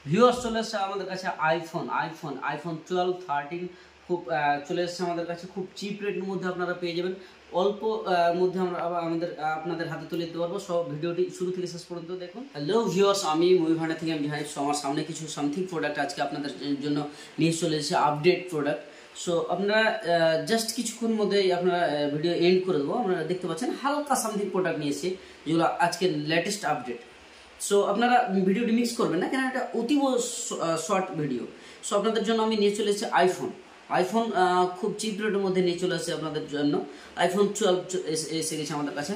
Viewers চলে এসেছে আমাদের কাছে আইফোন 12 13 খুব চলে এসেছে আমাদের কাছে খুব চিপ রেটের মধ্যে আপনারা পেয়ে যাবেন। অল্প মধ্যে আমরা আপনাদের হাতে তুলে দিতে পারবো। সব ভিডিওটি শুরু থেকে শেষ পর্যন্ত দেখুন। হ্যালো ভিউয়ার্স, আমি মুভি ভান্ডার থেকে আমি জাহাই। আমার সামনে কিছু সামথিং প্রোডাক্ট আজকে আপনাদের জন্য নিয়ে চলে এসেছে, আপডেট প্রোডাক্ট। সো আপনারা জাস্ট কিছুক্ষণ মধ্যেই আপনারা ভিডিও এন্ড করে দেবো। আপনারা দেখতে পাচ্ছেন হালকা সামথিং প্রোডাক্ট নিয়ে এসেছি, যেগুলো আজকের লেটেস্ট আপডেট। সো আপনারা ভিডিওটি মিক্স করবেন না, কেন এটা অতীব শর্ট ভিডিও। সো আপনাদের জন্য আমি নিয়ে চলে এসেছি আইফোন খুব চিপ রেটের মধ্যে নিয়ে চলে আসছে আপনাদের জন্য। আইফোন 12 এসে গেছে আমাদের কাছে।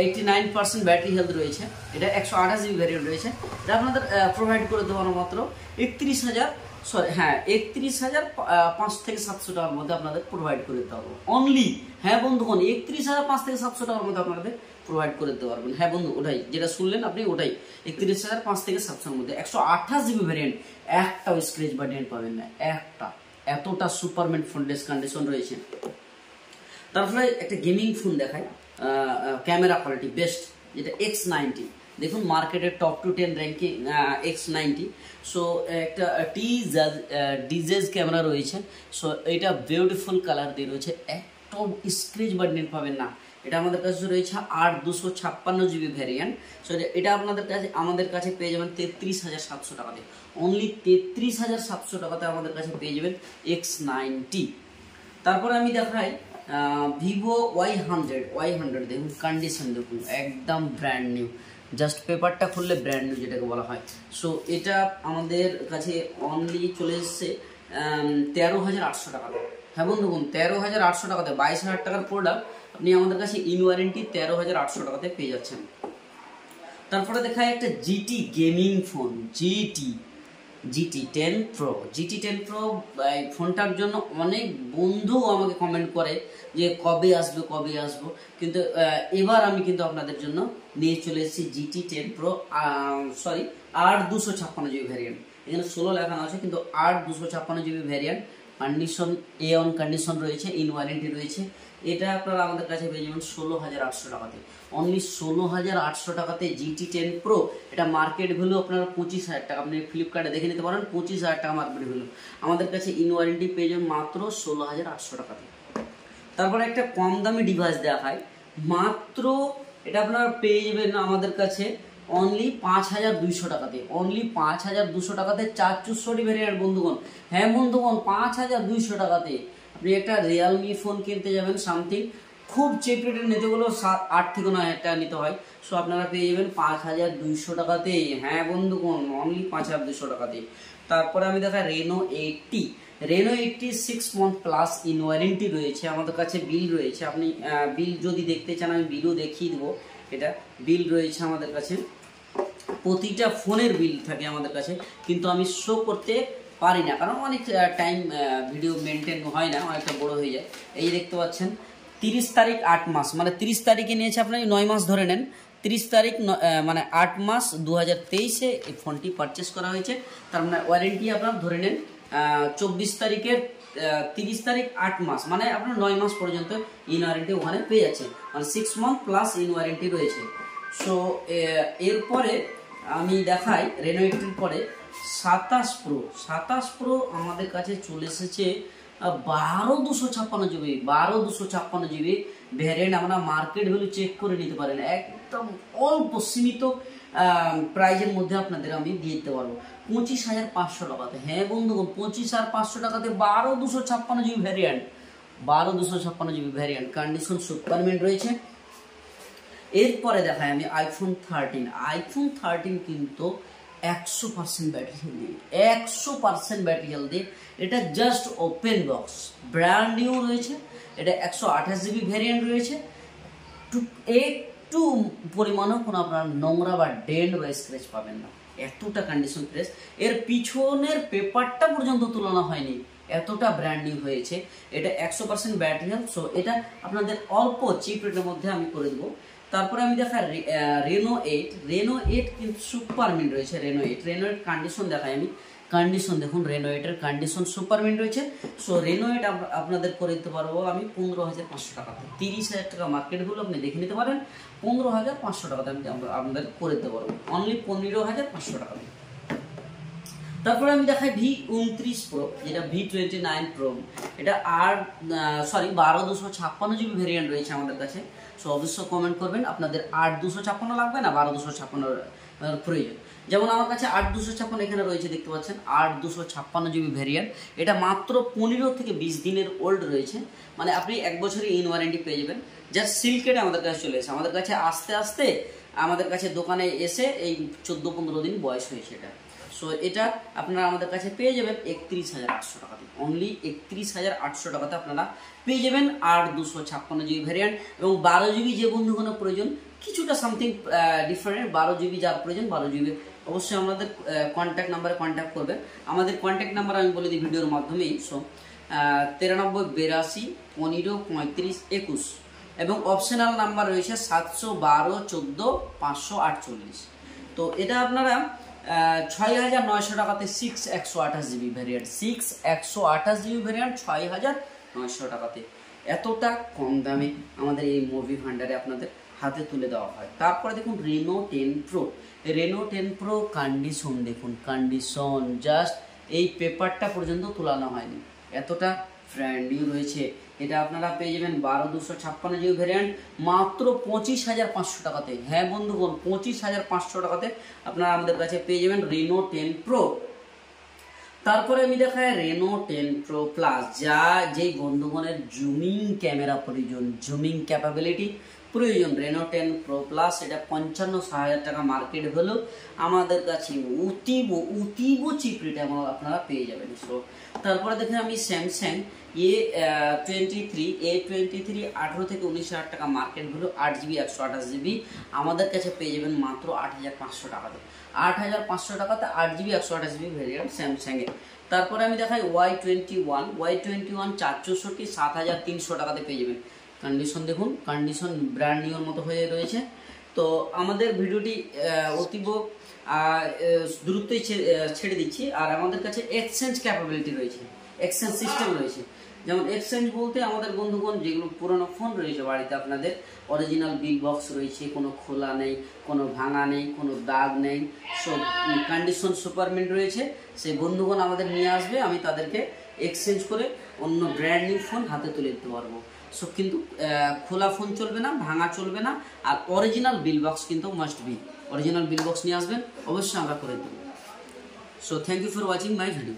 89% ব্যাটারি হেলথ রয়েছে। এটা 128 জিবি ভ্যারিয়েন্ট রয়েছে। এটা আপনাদের প্রোভাইড করে দেবো মাত্র 31,500 থেকে 700 টাকার মধ্যে আপনাদের প্রোভাইড করে দিতে পারবো অনলি। হ্যাঁ বন্ধুগণ, 31,500 থেকে 700 টাকার মধ্যে আপনাদের প্রোভাইড করে দিতে পারবেন। হ্যাঁ বন্ধু, ওটাই যেটা শুনলেন আপনি, ওটাই 31,500 থেকে 700 এর মধ্যে 128 জিবি ভ্যারিয়েন্ট। একটাও স্ক্র্যাচ বা ডেন্ট পাবেন না, একটা। এতটা সুপারম্যান ফোনলেস কন্ডিশন রয়েছে। তারপরে একটা গেমিং ফোন দেখায়, ক্যামেরা কোয়ালিটি বেস্ট, যেটা X90। দেখুন মার্কেটের top two 10 ranking X90। So একটা ডিজেজ ক্যামেরা রয়েছে। সো এটা বিউটিফুল কালার দিয়ে রয়েছে, একটাও স্ক্র্যাচ বা ডেন্ট পাবেন না। এটা আমাদের কাছে রয়েছে 8/256 জিবি ভ্যারিয়েন্ট। সো এটা আমাদের কাছে পেয়ে যাবেন 33,700 টাকাতে। অনলি 33,700 টাকাতে আমাদের কাছে পেয়ে যাবেন X90। তারপরে আমি দেখাই ভিভো Y100 দেখুন কন্ডিশন, দেখুন একদম ব্র্যান্ড নিউ। জাস্ট পেপারটা খুললে ব্র্যান্ড নিউ যেটাকে বলা হয়। সো এটা আমাদের কাছে অনলি চলে এসছে 13,800 টাকাতে। হ্যাঁ বন্ধুগণ, 13,800 টাকাতে 22,000 টাকার প্রোডাক্ট আপনি আমাদের কাছে ইন ওয়ারেন্টি 13,800 টাকাতে পেয়ে যাচ্ছেন। তারপরে দেখায় একটা GT gaming phone, GT10 Pro। এই ফোনটার জন্য অনেক বন্ধু আমাকে কমেন্ট করে যে কবে আসবো, কিন্তু এবার আমি কিন্তু আপনাদের জন্য নিয়ে চলে এসেছি GT10 Pro। 8/256 GB variant. এখানে 16 লেখানো আছে, কিন্তু 8/256 GB variant. Condition A1 condition রয়েছে, ইন ওয়ারেন্টি রয়েছে। এটা আপনারা আমাদের কাছে পেয়ে যাবেন 16,800 টাকাতে। অনলি 16,800 টাকাতে GT10 Pro। এটা মার্কেট ভ্যালু আপনারা 25,000 টাকা। আপনি ফ্লিপকার্টে দেখে নিতে পারেন, 25,000 টাকা মার্কেট ভ্যালু। আমাদের কাছে ইন ওয়ারেন্টি পেয়ে যাবেন মাত্র 16,800 টাকাতে। তারপরে একটা কম দামি ডিভাইস দেখায় মাত্র, এটা আপনারা পেয়ে যাবেন আমাদের কাছে অনলি 5,200 টাকাতে। অনলি 5,200 টাকাতে 464 ভ্যারিয়েন্ট বন্ধুগণ। হ্যাঁ বন্ধুগণ, 5,200 টাকাতে আপনি একটা রিয়েলমি ফোন কিনতে যাবেন সামথিং খুব চিপ রেটের নিতে গেলেও 8 থেকে 9,000 টাকা নিতে হয়। সো আপনারা পেয়ে যাবেন 5,200 টাকাতে। হ্যাঁ বন্ধুগণ, অনলি 5,200 টাকাতে। তারপরে আমি দেখাই Reno 80 6 month plus in warranty রয়েছে। আমাদের কাছে বিল রয়েছে, আপনি বিল যদি দেখতে চান আমি বিলও দেখিয়ে দেবো। এটা বিল রয়েছে আমাদের কাছে, প্রতিটা ফোনের বিল থাকে আমাদের কাছে, কিন্তু আমি শো করতে পারি না, কারণ অনেক টাইম ভিডিও মেনটেন হয় না, অনেকটা বড় হয়ে যায়। এই দেখতে পাচ্ছেন 30 তারিখ 8 মাস, মানে 30 তারিখে নিয়েছে আপনার 9 মাস ধরে নেন। 30 তারিখ মানে 8 মাস 2023-এ এই ফোনটি পারচেস করা হয়েছে। তার মানে ওয়ারেন্টি আপনার ধরে নেন 24 তারিখের 30 তারিখ 8 মাস, মানে আপনার 9 মাস পর্যন্ত ইন ওয়ারেন্টি ওখানে পেয়ে যাচ্ছে, মানে 6 মান্থ প্লাস ইন ওয়ারেন্টি রয়েছে। সো এরপরে আমি দেখাই রেনো 80-র পরে 27 প্রো আমাদের কাছে চলে এসেছে 12,256 জিবি ভ্যারিয়েন্ট। আমরা মার্কেট ভ্যালু চেক করে নিতে পারেন, একদম অল্প সীমিত প্রাইজের মধ্যে আপনাদের আমি দিয়ে দিতে পারবো 25,500 টাকাতে। হ্যাঁ বন্ধুগণ, 25,500 টাকাতে 12,256 GB variant. 12,256 GB variant, condition সুপারমেন্ট রয়েছে। এরপরে দেখাই আমি আইফোন 13 কিন্তু 100% ব্যাটারি হেলদি, 100% ব্যাটারি হেলদি। এটা just open box, brand new রয়েছে। এটা 128 জিবি ভ্যারিয়েন্ট রয়েছে। একটু পরিমাণও কোনো আপনার নোংরা বা ডেন্ট বা স্ক্র্যাচ পাবেন না, এতটা কন্ডিশন ফ্রেশ। এর পিছনের পেপারটা পর্যন্ত তুলনা হয়নি, এতটা ব্র্যান্ড নিউ হয়েছে। এটা 100% ব্যাটারি হেলথ। সো এটা আপনাদের অল্প চিপ রেটের মধ্যে আমি করে দেবো। তারপরে আমি দেখাই রেনো 8 কিন্তু সুপার মিন্ট রয়েছে। রেনো 8 কন্ডিশন দেখাই আমি, কন্ডিশন দেখুন, রেনো 8-এর কন্ডিশন সুপার মিন্ট রয়েছে। সো রেনো 8 আপনাদের করে দিতে পারবো আমি 15,500 টাকাতে। 30,000 টাকা মার্কেট ভ্যালু আপনি দেখে নিতে পারেন, 15,500 টাকাতে আমি আপনাদের করে দিতে পারবো অনলি 15,500 টাকাতে। তারপরে আমি দেখাই V29 প্রো, যেটা V29 প্রো, এটা আর 12/256 জিবি ভেরিয়েন্ট রয়েছে আমাদের কাছে। সো অবশ্যই কমেন্ট করবেন আপনাদের 8/256 লাগবে না 12/256 প্রয়োজন। যেমন আমার কাছে 8/256 এখানে রয়েছে, দেখতে পাচ্ছেন 8/256 জিবি ভেরিয়েন্ট। এটা মাত্র 15 থেকে 20 দিনের ওল্ড রয়েছে, মানে আপনি 1 বছরের ইন ওয়ারেন্টি পেয়ে যাবেন। জাস্ট সিলকেটে আমাদের কাছে চলে এসে, আমাদের কাছে আস্তে আস্তে আমাদের কাছে দোকানে এসে এই 14-15 দিন বয়স হয়েছে এটা। সো এটা আপনারা আমাদের কাছে পেয়ে যাবেন 31,800 টাকাতে, অনলি 31,800 টাকাতে আপনারা পেয়ে যাবেন 8/256 জিবি ভ্যারিয়েন্ট। এবং 12 জিবি যে বন্ধুগণের প্রয়োজন, কিছুটা সামথিং ডিফারেন্ট, 12 জিবি যার প্রয়োজন 12 জিবি অবশ্যই আমাদের কন্ট্যাক্ট নাম্বারে কন্ট্যাক্ট করবেন। আমাদের কন্ট্যাক্ট নাম্বার আমি বলে দিই ভিডিওর মাধ্যমেই। সো 93 82 15 35 21 এবং অপশনাল নাম্বার রয়েছে 712 14 548। তো এটা আপনারা 6,900 টাকাতে 6/128 জিবি ভ্যারিয়েন্ট, 6/128 জিবি ভ্যারিয়েন্ট 6,900 টাকাতে। এতটা কম দামে আমাদের এই মুভি ভান্ডারে আপনাদের হাতে তুলে দেওয়া হয়। তারপরে দেখুন Reno 10 pro, Reno 10 pro condition দেখুন, কন্ডিশন জাস্ট এই পেপারটা পর্যন্ত তোলানো হয়নি, এতটা ব্র্যান্ড নিউ রয়েছে। এটা আপনারা পেয়ে যাবেন 12/256 জিবি ভ্যারিয়েন্ট মাত্র 25,500 টাকাতে। হ্যাঁ বন্ধুগণ, 25,500 টাকাতে আপনারা আমাদের কাছে পেয়ে যাবেন রেনো 10 প্রো। তারপরে আমি দেখাই রেনো 10 প্রো প্লাস, যা যেই বন্ধুগণের জুমিং ক্যামেরা প্রয়োজন, জুমিং ক্যাপাবিলিটি প্রয়োজন, রেনো 10 প্রো প্লাস এটা 55,000 টাকা মার্কেট ভ্যালু, আমাদের কাছে অতীব চিপ রেটে আপনারা পেয়ে যাবেন। সো তারপরে দেখেন আমি স্যামসাং A23 18 থেকে 19,000 টাকা মার্কেট ভ্যালু, 8 জিবি 128 জিবি আমাদের কাছে পেয়ে যাবেন মাত্র 8,500 টাকাতে। 8,500 টাকাতে 8 জিবি 128 জিবি ভ্যারিয়েন্ট স্যামসাংয়ে। তারপরে আমি দেখাই Y21 464 7,300 টাকাতে পেয়ে যাবেন। কন্ডিশন দেখুন, কন্ডিশন ব্র্যান্ড নিউর মতো হয়ে রয়েছে। তো আমাদের ভিডিওটি অতীব দ্রুতই ছেড়ে দিচ্ছি। আর আমাদের কাছে এক্সচেঞ্জ ক্যাপাবিলিটি রয়েছে, এক্সচেঞ্জ সিস্টেম রয়েছে। যেমন এক্সচেঞ্জ বলতে আমাদের বন্ধুগণ যেগুলো পুরোনো ফোন রয়েছে বাড়িতে, আপনাদের অরিজিনাল বিল বক্স রয়েছে, কোনো খোলা নেই, কোনো ভাঙা নেই, কোনো দাগ নেই, সব কন্ডিশন সুপারমেন্ট রয়েছে, সেই বন্ধুগণ আমাদের নিয়ে আসবে, আমি তাদেরকে এক্সচেঞ্জ করে অন্য ব্র্যান্ড নিউ ফোন হাতে তুলে দিতে পারবো। সো কিন্তু খোলা ফোন চলবে না, ভাঙা চলবে না, আর অরিজিনাল বিল বক্স কিন্তু must be, original bill box নিয়ে আসবেন, অবশ্যই আমরা করে দেবো। So thank you for watching my video.